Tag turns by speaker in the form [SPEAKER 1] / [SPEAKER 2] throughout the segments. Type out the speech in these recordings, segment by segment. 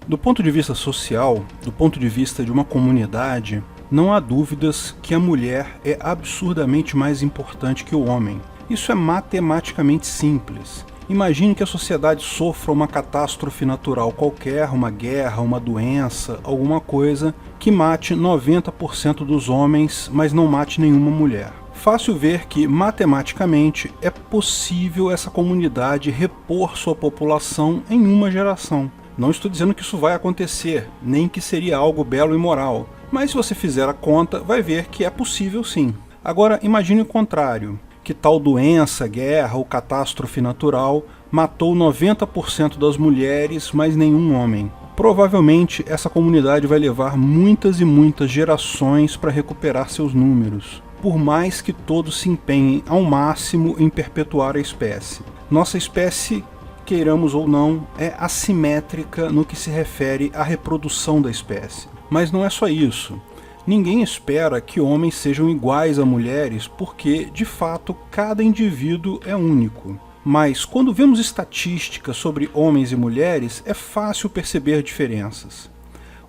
[SPEAKER 1] Do ponto de vista social, do ponto de vista de uma comunidade, não há dúvidas que a mulher é absurdamente mais importante que o homem. Isso é matematicamente simples. Imagine que a sociedade sofra uma catástrofe natural qualquer, uma guerra, uma doença, alguma coisa que mate 90% dos homens, mas não mate nenhuma mulher. Fácil ver que, matematicamente, é possível essa comunidade repor sua população em uma geração. Não estou dizendo que isso vai acontecer, nem que seria algo belo e moral, mas se você fizer a conta, vai ver que é possível sim. Agora, imagine o contrário, que tal doença, guerra ou catástrofe natural matou 90% das mulheres, mas nenhum homem. Provavelmente, essa comunidade vai levar muitas e muitas gerações para recuperar seus números, por mais que todos se empenhem ao máximo em perpetuar a espécie. Nossa espécie, queiramos ou não, é assimétrica no que se refere à reprodução da espécie. Mas não é só isso. Ninguém espera que homens sejam iguais a mulheres porque, de fato, cada indivíduo é único. Mas, quando vemos estatísticas sobre homens e mulheres, é fácil perceber diferenças.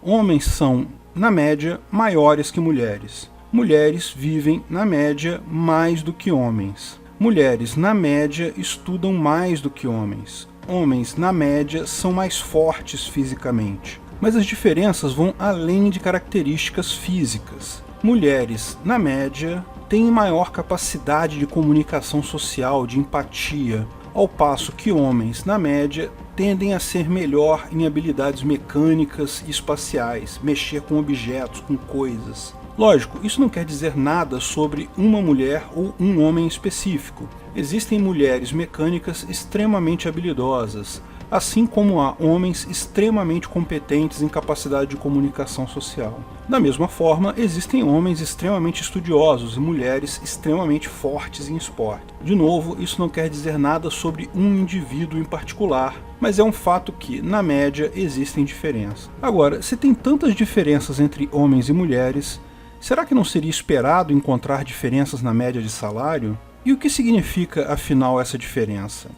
[SPEAKER 1] Homens são, na média, maiores que mulheres. Mulheres vivem, na média, mais do que homens. Mulheres, na média, estudam mais do que homens. Homens, na média, são mais fortes fisicamente. Mas as diferenças vão além de características físicas. Mulheres, na média, têm maior capacidade de comunicação social, de empatia, ao passo que homens, na média, tendem a ser melhor em habilidades mecânicas e espaciais, mexer com objetos, com coisas. Lógico, isso não quer dizer nada sobre uma mulher ou um homem específico. Existem mulheres mecânicas extremamente habilidosas, assim como há homens extremamente competentes em capacidade de comunicação social. Da mesma forma, existem homens extremamente estudiosos e mulheres extremamente fortes em esporte. De novo, isso não quer dizer nada sobre um indivíduo em particular, mas é um fato que, na média, existem diferenças. Agora, se tem tantas diferenças entre homens e mulheres, será que não seria esperado encontrar diferenças na média de salário? E o que significa, afinal, essa diferença?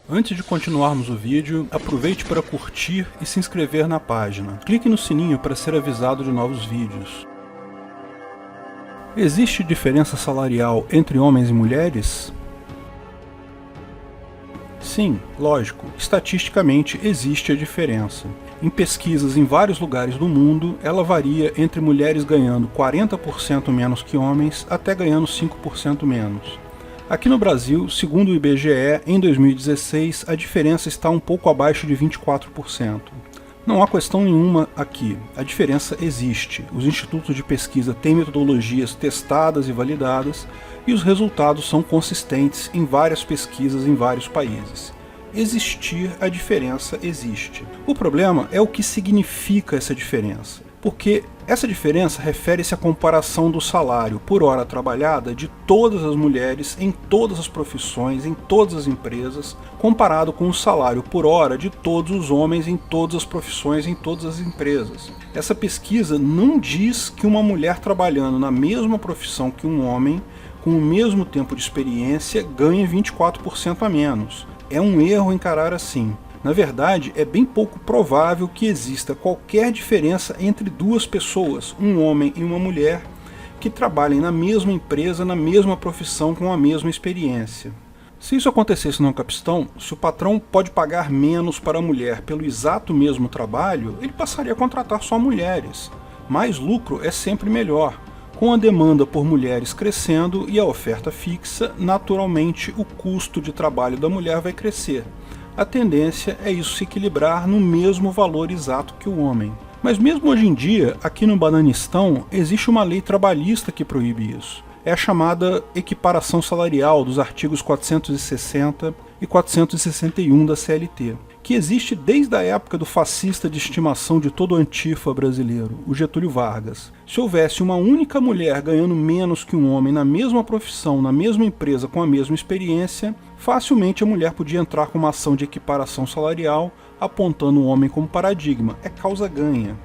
[SPEAKER 1] Antes de continuarmos o vídeo, aproveite para curtir e se inscrever na página. Clique no sininho para ser avisado de novos vídeos. Existe diferença salarial entre homens e mulheres? Sim, lógico, estatisticamente existe a diferença. Em pesquisas em vários lugares do mundo, ela varia entre mulheres ganhando 40% menos que homens até ganhando 5% menos. Aqui no Brasil, segundo o IBGE, em 2016, a diferença está um pouco abaixo de 24%. Não há questão nenhuma aqui, a diferença existe. Os institutos de pesquisa têm metodologias testadas e validadas, e os resultados são consistentes em várias pesquisas em vários países. Existir a diferença existe. O problema é o que significa essa diferença, porque essa diferença refere-se à comparação do salário por hora trabalhada de todas as mulheres em todas as profissões, em todas as empresas, comparado com o salário por hora de todos os homens em todas as profissões, em todas as empresas. Essa pesquisa não diz que uma mulher trabalhando na mesma profissão que um homem, com o mesmo tempo de experiência, ganhe 24% a menos. É um erro encarar assim. Na verdade, é bem pouco provável que exista qualquer diferença entre duas pessoas, um homem e uma mulher, que trabalhem na mesma empresa, na mesma profissão, com a mesma experiência. Se isso acontecesse no Capistão, se o patrão pode pagar menos para a mulher pelo exato mesmo trabalho, ele passaria a contratar só mulheres. Mais lucro é sempre melhor. Com a demanda por mulheres crescendo e a oferta fixa, naturalmente o custo de trabalho da mulher vai crescer. A tendência é isso se equilibrar no mesmo valor exato que o homem. Mas mesmo hoje em dia, aqui no Bananistão, existe uma lei trabalhista que proíbe isso. É a chamada equiparação salarial dos artigos 460 e 461 da CLT, que existe desde a época do fascista de estimação de todo o antifa brasileiro, o Getúlio Vargas. Se houvesse uma única mulher ganhando menos que um homem na mesma profissão, na mesma empresa, com a mesma experiência, facilmente a mulher podia entrar com uma ação de equiparação salarial, apontando o homem como paradigma. É causa ganha.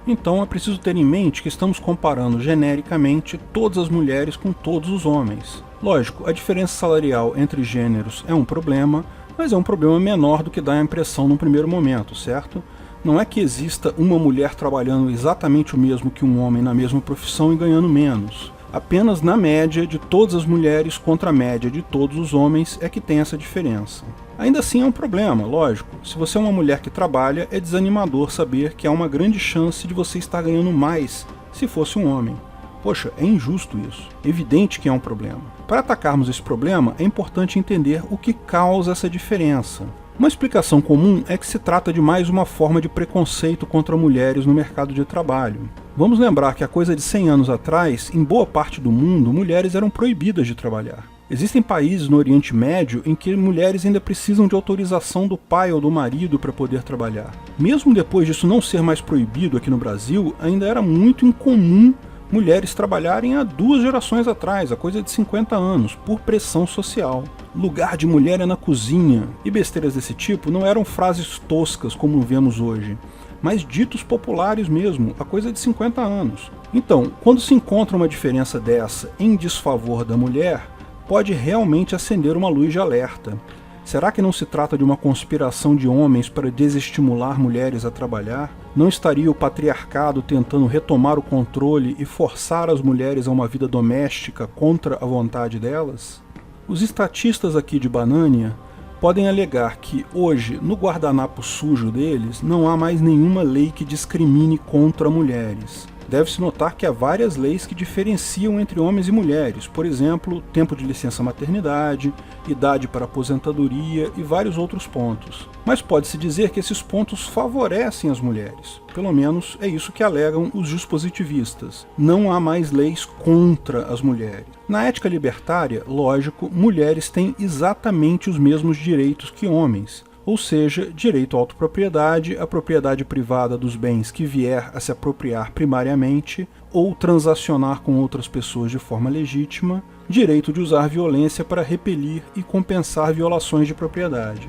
[SPEAKER 1] Então é preciso ter em mente que estamos comparando genericamente todas as mulheres com todos os homens. Lógico, a diferença salarial entre gêneros é um problema, mas é um problema menor do que dá a impressão num primeiro momento, certo? Não é que exista uma mulher trabalhando exatamente o mesmo que um homem na mesma profissão e ganhando menos. Apenas na média de todas as mulheres contra a média de todos os homens é que tem essa diferença. Ainda assim é um problema, lógico. Se você é uma mulher que trabalha, é desanimador saber que há uma grande chance de você estar ganhando mais se fosse um homem. Poxa, é injusto isso. Evidente que é um problema. Para atacarmos esse problema, é importante entender o que causa essa diferença. Uma explicação comum é que se trata de mais uma forma de preconceito contra mulheres no mercado de trabalho. Vamos lembrar que há coisa de 100 anos atrás, em boa parte do mundo, mulheres eram proibidas de trabalhar. Existem países no Oriente Médio em que mulheres ainda precisam de autorização do pai ou do marido para poder trabalhar. Mesmo depois disso não ser mais proibido aqui no Brasil, ainda era muito incomum mulheres trabalharem há 2 gerações atrás, há coisa de 50 anos, por pressão social. Lugar de mulher é na cozinha, e besteiras desse tipo não eram frases toscas como vemos hoje, mas ditos populares mesmo, há coisa de 50 anos. Então, quando se encontra uma diferença dessa em desfavor da mulher, pode realmente acender uma luz de alerta. Será que não se trata de uma conspiração de homens para desestimular mulheres a trabalhar? Não estaria o patriarcado tentando retomar o controle e forçar as mulheres a uma vida doméstica contra a vontade delas? Os estatistas aqui de Banânia podem alegar que hoje, no guardanapo sujo deles, não há mais nenhuma lei que discrimine contra mulheres. Deve-se notar que há várias leis que diferenciam entre homens e mulheres, por exemplo, tempo de licença maternidade, idade para aposentadoria e vários outros pontos. Mas pode-se dizer que esses pontos favorecem as mulheres. Pelo menos é isso que alegam os dispositivistas. Não há mais leis contra as mulheres. Na ética libertária, lógico, mulheres têm exatamente os mesmos direitos que homens. Ou seja, direito à autopropriedade, a propriedade privada dos bens que vier a se apropriar primariamente, ou transacionar com outras pessoas de forma legítima, direito de usar violência para repelir e compensar violações de propriedade.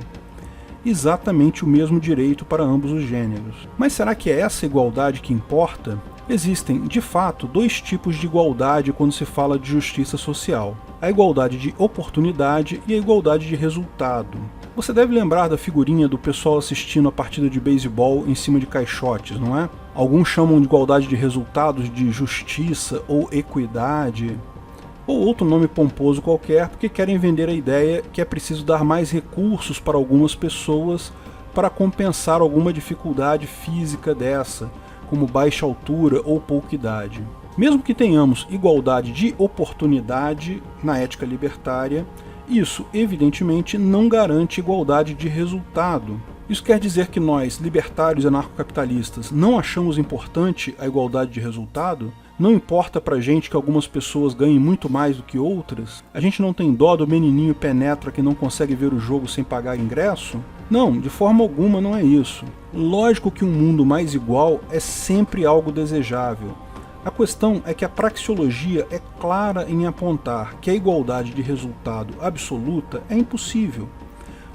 [SPEAKER 1] Exatamente o mesmo direito para ambos os gêneros. Mas será que é essa igualdade que importa? Existem, de fato, 2 tipos de igualdade quando se fala de justiça social: a igualdade de oportunidade e a igualdade de resultado. Você deve lembrar da figurinha do pessoal assistindo a partida de beisebol em cima de caixotes, não é? Alguns chamam de igualdade de resultados de justiça ou equidade, ou outro nome pomposo qualquer, porque querem vender a ideia que é preciso dar mais recursos para algumas pessoas para compensar alguma dificuldade física dessa, como baixa altura ou pouca idade. Mesmo que tenhamos igualdade de oportunidade na ética libertária, isso, evidentemente, não garante igualdade de resultado. Isso quer dizer que nós, libertários e anarcocapitalistas, não achamos importante a igualdade de resultado? Não importa pra gente que algumas pessoas ganhem muito mais do que outras? A gente não tem dó do menininho penetra que não consegue ver o jogo sem pagar ingresso? Não, de forma alguma não é isso. Lógico que um mundo mais igual é sempre algo desejável. A questão é que a praxeologia é clara em apontar que a igualdade de resultado absoluta é impossível.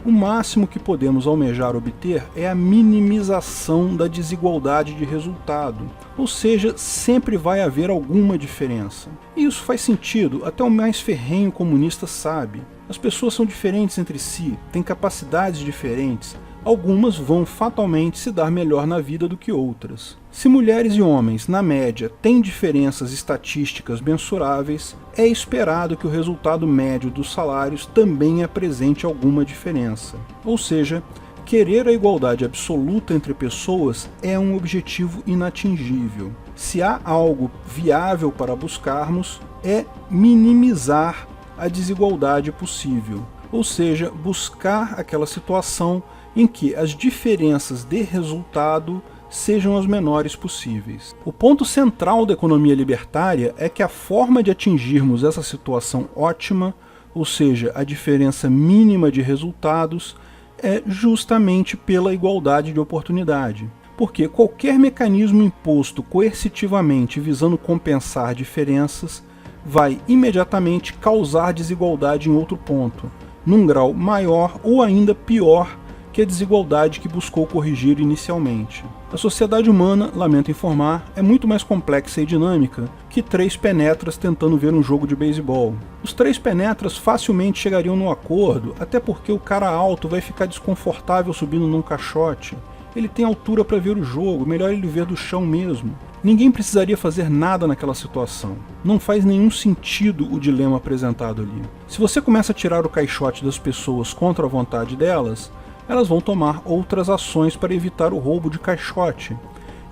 [SPEAKER 1] O máximo que podemos almejar obter é a minimização da desigualdade de resultado, ou seja, sempre vai haver alguma diferença. E isso faz sentido, até o mais ferrenho comunista sabe. As pessoas são diferentes entre si, têm capacidades diferentes. Algumas vão fatalmente se dar melhor na vida do que outras. Se mulheres e homens, na média, têm diferenças estatísticas mensuráveis, é esperado que o resultado médio dos salários também apresente alguma diferença. Ou seja, querer a igualdade absoluta entre pessoas é um objetivo inatingível. Se há algo viável para buscarmos, é minimizar a desigualdade possível. Ou seja, buscar aquela situação em que as diferenças de resultado sejam as menores possíveis. O ponto central da economia libertária é que a forma de atingirmos essa situação ótima, ou seja, a diferença mínima de resultados, é justamente pela igualdade de oportunidade. Porque qualquer mecanismo imposto coercitivamente visando compensar diferenças vai imediatamente causar desigualdade em outro ponto, num grau maior ou ainda pior que a desigualdade que buscou corrigir inicialmente. A sociedade humana, lamento informar, é muito mais complexa e dinâmica que 3 penetras tentando ver um jogo de beisebol. Os 3 penetras facilmente chegariam num acordo, até porque o cara alto vai ficar desconfortável subindo num caixote, Ele tem altura para ver o jogo, melhor ele ver do chão mesmo. Ninguém precisaria fazer nada naquela situação. Não faz nenhum sentido o dilema apresentado ali. Se você começa a tirar o caixote das pessoas contra a vontade delas, elas vão tomar outras ações para evitar o roubo de caixote.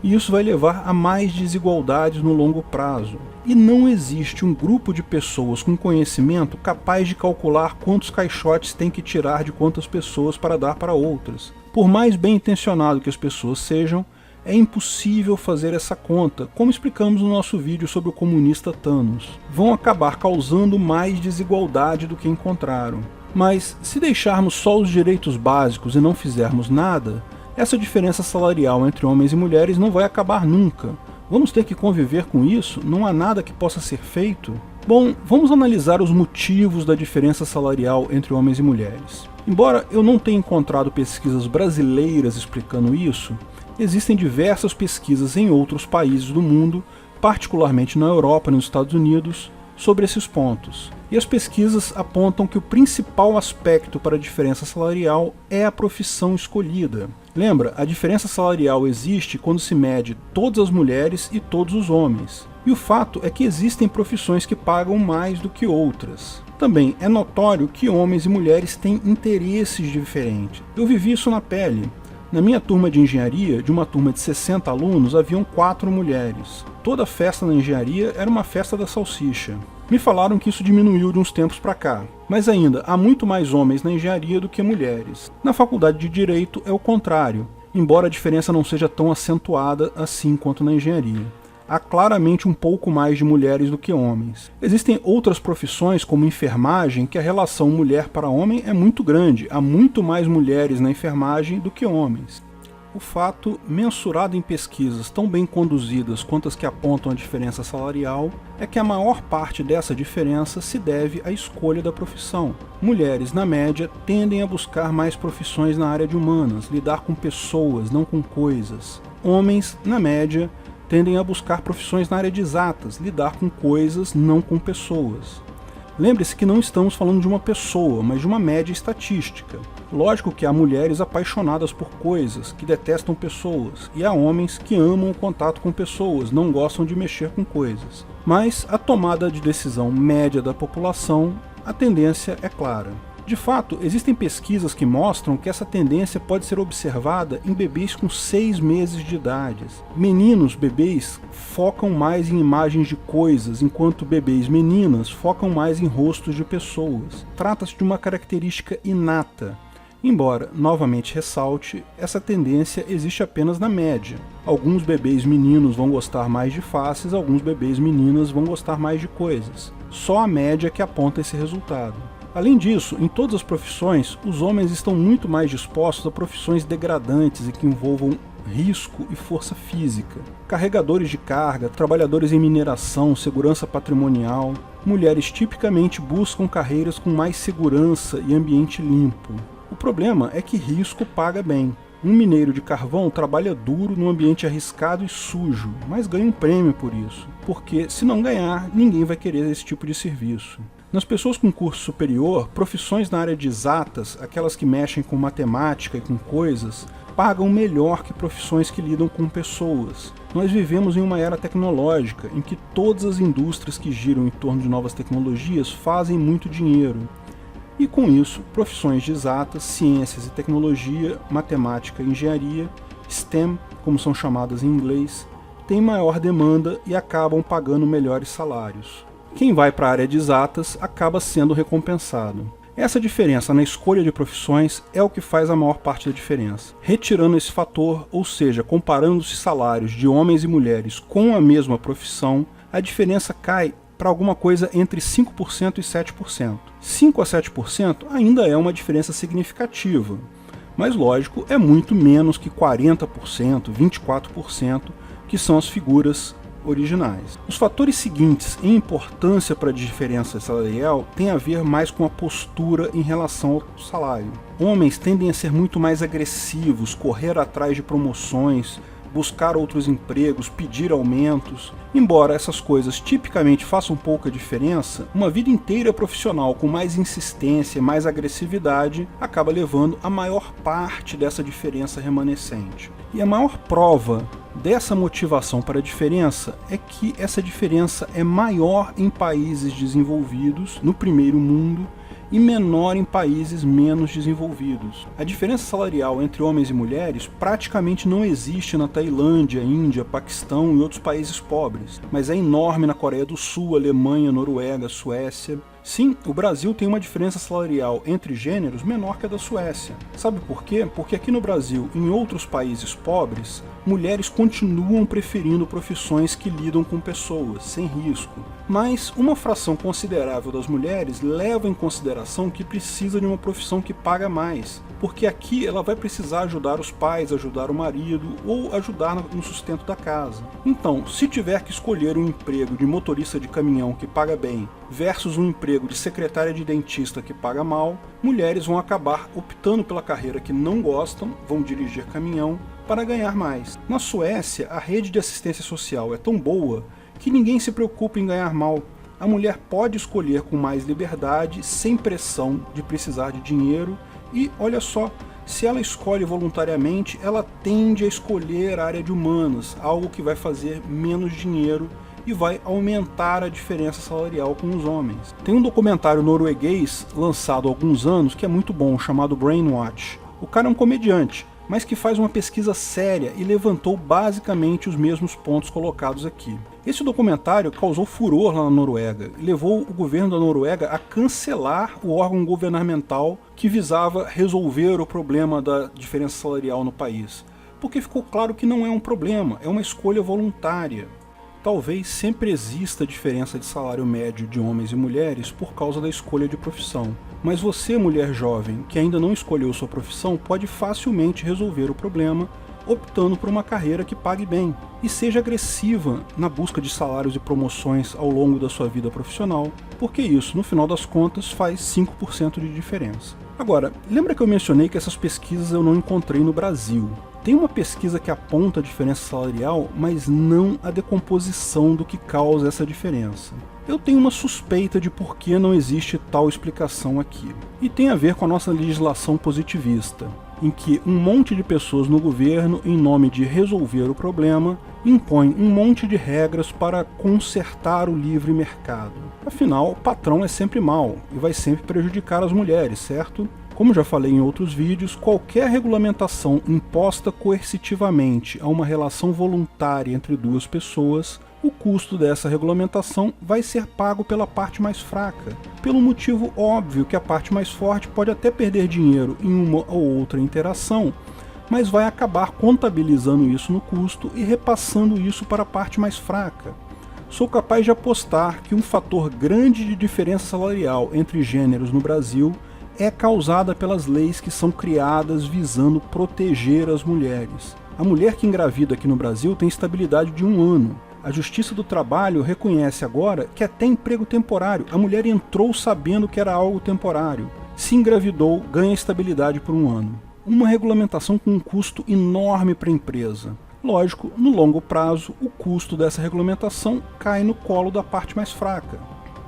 [SPEAKER 1] E isso vai levar a mais desigualdades no longo prazo. E não existe um grupo de pessoas com conhecimento capaz de calcular quantos caixotes tem que tirar de quantas pessoas para dar para outras. Por mais bem intencionado que as pessoas sejam, é impossível fazer essa conta, como explicamos no nosso vídeo sobre o comunista Thanos. Vão acabar causando mais desigualdade do que encontraram. Mas se deixarmos só os direitos básicos e não fizermos nada, essa diferença salarial entre homens e mulheres não vai acabar nunca. Vamos ter que conviver com isso? Não há nada que possa ser feito? Bom, vamos analisar os motivos da diferença salarial entre homens e mulheres. Embora eu não tenha encontrado pesquisas brasileiras explicando isso, existem diversas pesquisas em outros países do mundo, particularmente na Europa e nos Estados Unidos, sobre esses pontos. E as pesquisas apontam que o principal aspecto para a diferença salarial é a profissão escolhida. Lembra, a diferença salarial existe quando se mede todas as mulheres e todos os homens. E o fato é que existem profissões que pagam mais do que outras. Também é notório que homens e mulheres têm interesses diferentes. Eu vivi isso na pele. Na minha turma de engenharia, de uma turma de 60 alunos, haviam 4 mulheres. Toda festa na engenharia era uma festa da salsicha. Me falaram que isso diminuiu de uns tempos para cá, mas ainda há muito mais homens na engenharia do que mulheres. Na faculdade de Direito é o contrário, embora a diferença não seja tão acentuada assim quanto na engenharia. Há claramente um pouco mais de mulheres do que homens. Existem outras profissões, como enfermagem, que a relação mulher para homem é muito grande. Há muito mais mulheres na enfermagem do que homens. O fato, mensurado em pesquisas tão bem conduzidas quanto as que apontam a diferença salarial, é que a maior parte dessa diferença se deve à escolha da profissão. Mulheres, na média, tendem a buscar mais profissões na área de humanas, lidar com pessoas, não com coisas. Homens, na média, tendem a buscar profissões na área de exatas, lidar com coisas, não com pessoas. Lembre-se que não estamos falando de uma pessoa, mas de uma média estatística. Lógico que há mulheres apaixonadas por coisas, que detestam pessoas, e há homens que amam o contato com pessoas, não gostam de mexer com coisas. Mas a tomada de decisão média da população, a tendência é clara. De fato, existem pesquisas que mostram que essa tendência pode ser observada em bebês com 6 meses de idade. Meninos bebês focam mais em imagens de coisas, enquanto bebês meninas focam mais em rostos de pessoas. Trata-se de uma característica inata. Embora, novamente ressalte, essa tendência existe apenas na média. Alguns bebês meninos vão gostar mais de faces, alguns bebês meninas vão gostar mais de coisas. Só a média que aponta esse resultado. Além disso, em todas as profissões, os homens estão muito mais dispostos a profissões degradantes e que envolvam risco e força física. Carregadores de carga, trabalhadores em mineração, segurança patrimonial. Mulheres tipicamente buscam carreiras com mais segurança e ambiente limpo. O problema é que risco paga bem. Um mineiro de carvão trabalha duro num ambiente arriscado e sujo, mas ganha um prêmio por isso, porque se não ganhar, ninguém vai querer esse tipo de serviço. Nas pessoas com curso superior, profissões na área de exatas, aquelas que mexem com matemática e com coisas, pagam melhor que profissões que lidam com pessoas. Nós vivemos em uma era tecnológica, em que todas as indústrias que giram em torno de novas tecnologias fazem muito dinheiro. E com isso, profissões de exatas, ciências e tecnologia, matemática e engenharia, STEM, como são chamadas em inglês, têm maior demanda e acabam pagando melhores salários. Quem vai para a área de exatas acaba sendo recompensado. Essa diferença na escolha de profissões é o que faz a maior parte da diferença. Retirando esse fator, ou seja, comparando-se salários de homens e mulheres com a mesma profissão, a diferença cai para alguma coisa entre 5% e 7%. 5 a 7% ainda é uma diferença significativa, mas lógico, é muito menos que 40%, 24%, que são as figuras originais. Os fatores seguintes em importância para a diferença salarial têm a ver mais com a postura em relação ao salário. Homens tendem a ser muito mais agressivos, correr atrás de promoções, buscar outros empregos, pedir aumentos. Embora essas coisas tipicamente façam pouca diferença, uma vida inteira profissional com mais insistência e mais agressividade acaba levando a maior parte dessa diferença remanescente. E a maior prova dessa motivação para a diferença é que essa diferença é maior em países desenvolvidos, no primeiro mundo, e menor em países menos desenvolvidos. A diferença salarial entre homens e mulheres praticamente não existe na Tailândia, Índia, Paquistão e outros países pobres, mas é enorme na Coreia do Sul, Alemanha, Noruega, Suécia. Sim, o Brasil tem uma diferença salarial entre gêneros menor que a da Suécia. Sabe por quê? Porque aqui no Brasil e em outros países pobres, mulheres continuam preferindo profissões que lidam com pessoas, sem risco. Mas uma fração considerável das mulheres leva em consideração que precisa de uma profissão que paga mais, porque aqui ela vai precisar ajudar os pais, ajudar o marido ou ajudar no sustento da casa. Então, se tiver que escolher um emprego de motorista de caminhão que paga bem versus um emprego de secretária de dentista que paga mal, mulheres vão acabar optando pela carreira que não gostam, vão dirigir caminhão, para ganhar mais. Na Suécia, a rede de assistência social é tão boa que ninguém se preocupa em ganhar mal. A mulher pode escolher com mais liberdade, sem pressão de precisar de dinheiro e, olha só, se ela escolhe voluntariamente, ela tende a escolher a área de humanas, algo que vai fazer menos dinheiro e vai aumentar a diferença salarial com os homens. Tem um documentário norueguês lançado há alguns anos que é muito bom, chamado Brainwatch. O cara é um comediante, mas que faz uma pesquisa séria e levantou basicamente os mesmos pontos colocados aqui. Esse documentário causou furor lá na Noruega e levou o governo da Noruega a cancelar o órgão governamental que visava resolver o problema da diferença salarial no país, porque ficou claro que não é um problema, é uma escolha voluntária. Talvez sempre exista diferença de salário médio de homens e mulheres por causa da escolha de profissão. Mas você, mulher jovem, que ainda não escolheu sua profissão, pode facilmente resolver o problema optando por uma carreira que pague bem. E seja agressiva na busca de salários e promoções ao longo da sua vida profissional, porque isso, no final das contas, faz 5% de diferença. Agora, lembra que eu mencionei que essas pesquisas eu não encontrei no Brasil? Tem uma pesquisa que aponta a diferença salarial, mas não a decomposição do que causa essa diferença. Eu tenho uma suspeita de por que não existe tal explicação aqui. E tem a ver com a nossa legislação positivista, em que um monte de pessoas no governo, em nome de resolver o problema, impõe um monte de regras para consertar o livre mercado. Afinal, o patrão é sempre mau e vai sempre prejudicar as mulheres, certo? Como já falei em outros vídeos, qualquer regulamentação imposta coercitivamente a uma relação voluntária entre duas pessoas, o custo dessa regulamentação vai ser pago pela parte mais fraca, pelo motivo óbvio que a parte mais forte pode até perder dinheiro em uma ou outra interação, mas vai acabar contabilizando isso no custo e repassando isso para a parte mais fraca. Sou capaz de apostar que um fator grande de diferença salarial entre gêneros no Brasil é causada pelas leis que são criadas visando proteger as mulheres. A mulher que engravida aqui no Brasil tem estabilidade de 1 ano. A Justiça do Trabalho reconhece agora que até emprego temporário, a mulher entrou sabendo que era algo temporário. Se engravidou, ganha estabilidade por 1 ano. Uma regulamentação com um custo enorme para a empresa. Lógico, no longo prazo, o custo dessa regulamentação cai no colo da parte mais fraca.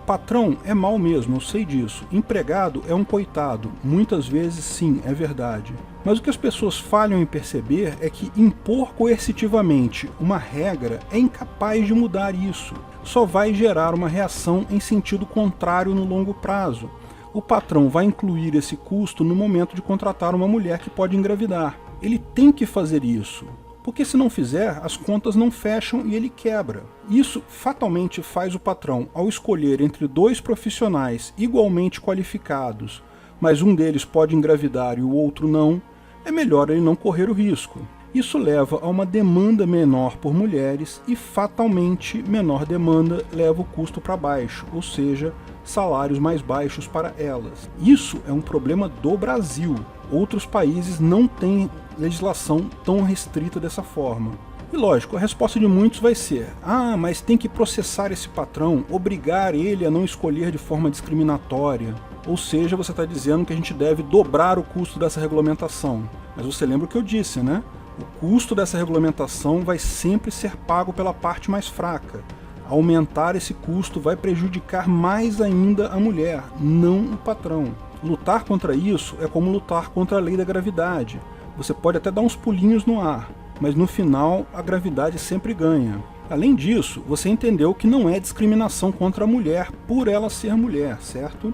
[SPEAKER 1] Patrão é mal mesmo, eu sei disso. Empregado é um coitado. Muitas vezes sim, é verdade. Mas o que as pessoas falham em perceber é que impor coercitivamente uma regra é incapaz de mudar isso. Só vai gerar uma reação em sentido contrário no longo prazo. O patrão vai incluir esse custo no momento de contratar uma mulher que pode engravidar. Ele tem que fazer isso. Porque se não fizer, as contas não fecham e ele quebra. Isso fatalmente faz o patrão, ao escolher entre 2 profissionais igualmente qualificados, mas um deles pode engravidar e o outro não, é melhor ele não correr o risco. Isso leva a uma demanda menor por mulheres e fatalmente menor demanda leva o custo para baixo, ou seja, salários mais baixos para elas. Isso é um problema do Brasil. Outros países não têm legislação tão restrita dessa forma. E lógico, a resposta de muitos vai ser: ah, mas tem que processar esse patrão, obrigar ele a não escolher de forma discriminatória. Ou seja, você está dizendo que a gente deve dobrar o custo dessa regulamentação. Mas você lembra o que eu disse, né? O custo dessa regulamentação vai sempre ser pago pela parte mais fraca. Aumentar esse custo vai prejudicar mais ainda a mulher, não o patrão. Lutar contra isso é como lutar contra a lei da gravidade. Você pode até dar uns pulinhos no ar, mas no final a gravidade sempre ganha. Além disso, você entendeu que não é discriminação contra a mulher por ela ser mulher, certo?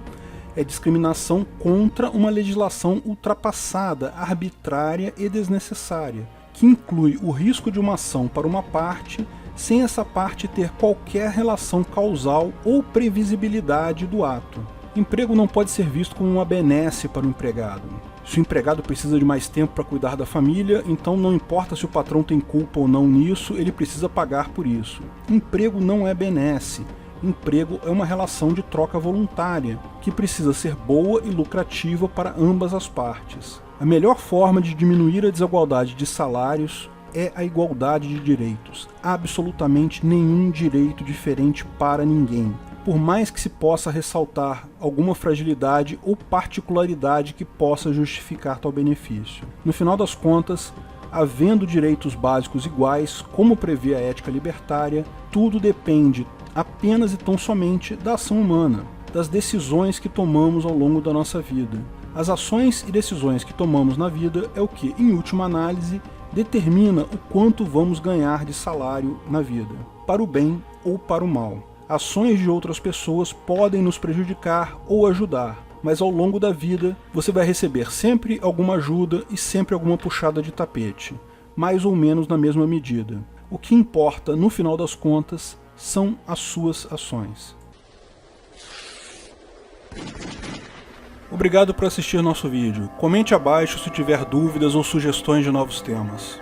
[SPEAKER 1] É discriminação contra uma legislação ultrapassada, arbitrária e desnecessária, que inclui o risco de uma ação para uma parte, sem essa parte ter qualquer relação causal ou previsibilidade do ato. Emprego não pode ser visto como uma benesse para o empregado. Se o empregado precisa de mais tempo para cuidar da família, então não importa se o patrão tem culpa ou não nisso, ele precisa pagar por isso. Emprego não é benesse. Emprego é uma relação de troca voluntária, que precisa ser boa e lucrativa para ambas as partes. A melhor forma de diminuir a desigualdade de salários é a igualdade de direitos. Absolutamente nenhum direito diferente para ninguém. Por mais que se possa ressaltar alguma fragilidade ou particularidade que possa justificar tal benefício. No final das contas, havendo direitos básicos iguais, como prevê a ética libertária, tudo depende apenas e tão somente da ação humana, das decisões que tomamos ao longo da nossa vida. As ações e decisões que tomamos na vida é o que, em última análise, determina o quanto vamos ganhar de salário na vida, para o bem ou para o mal. Ações de outras pessoas podem nos prejudicar ou ajudar, mas ao longo da vida você vai receber sempre alguma ajuda e sempre alguma puxada de tapete, mais ou menos na mesma medida. O que importa, no final das contas, são as suas ações. Obrigado por assistir nosso vídeo. Comente abaixo se tiver dúvidas ou sugestões de novos temas.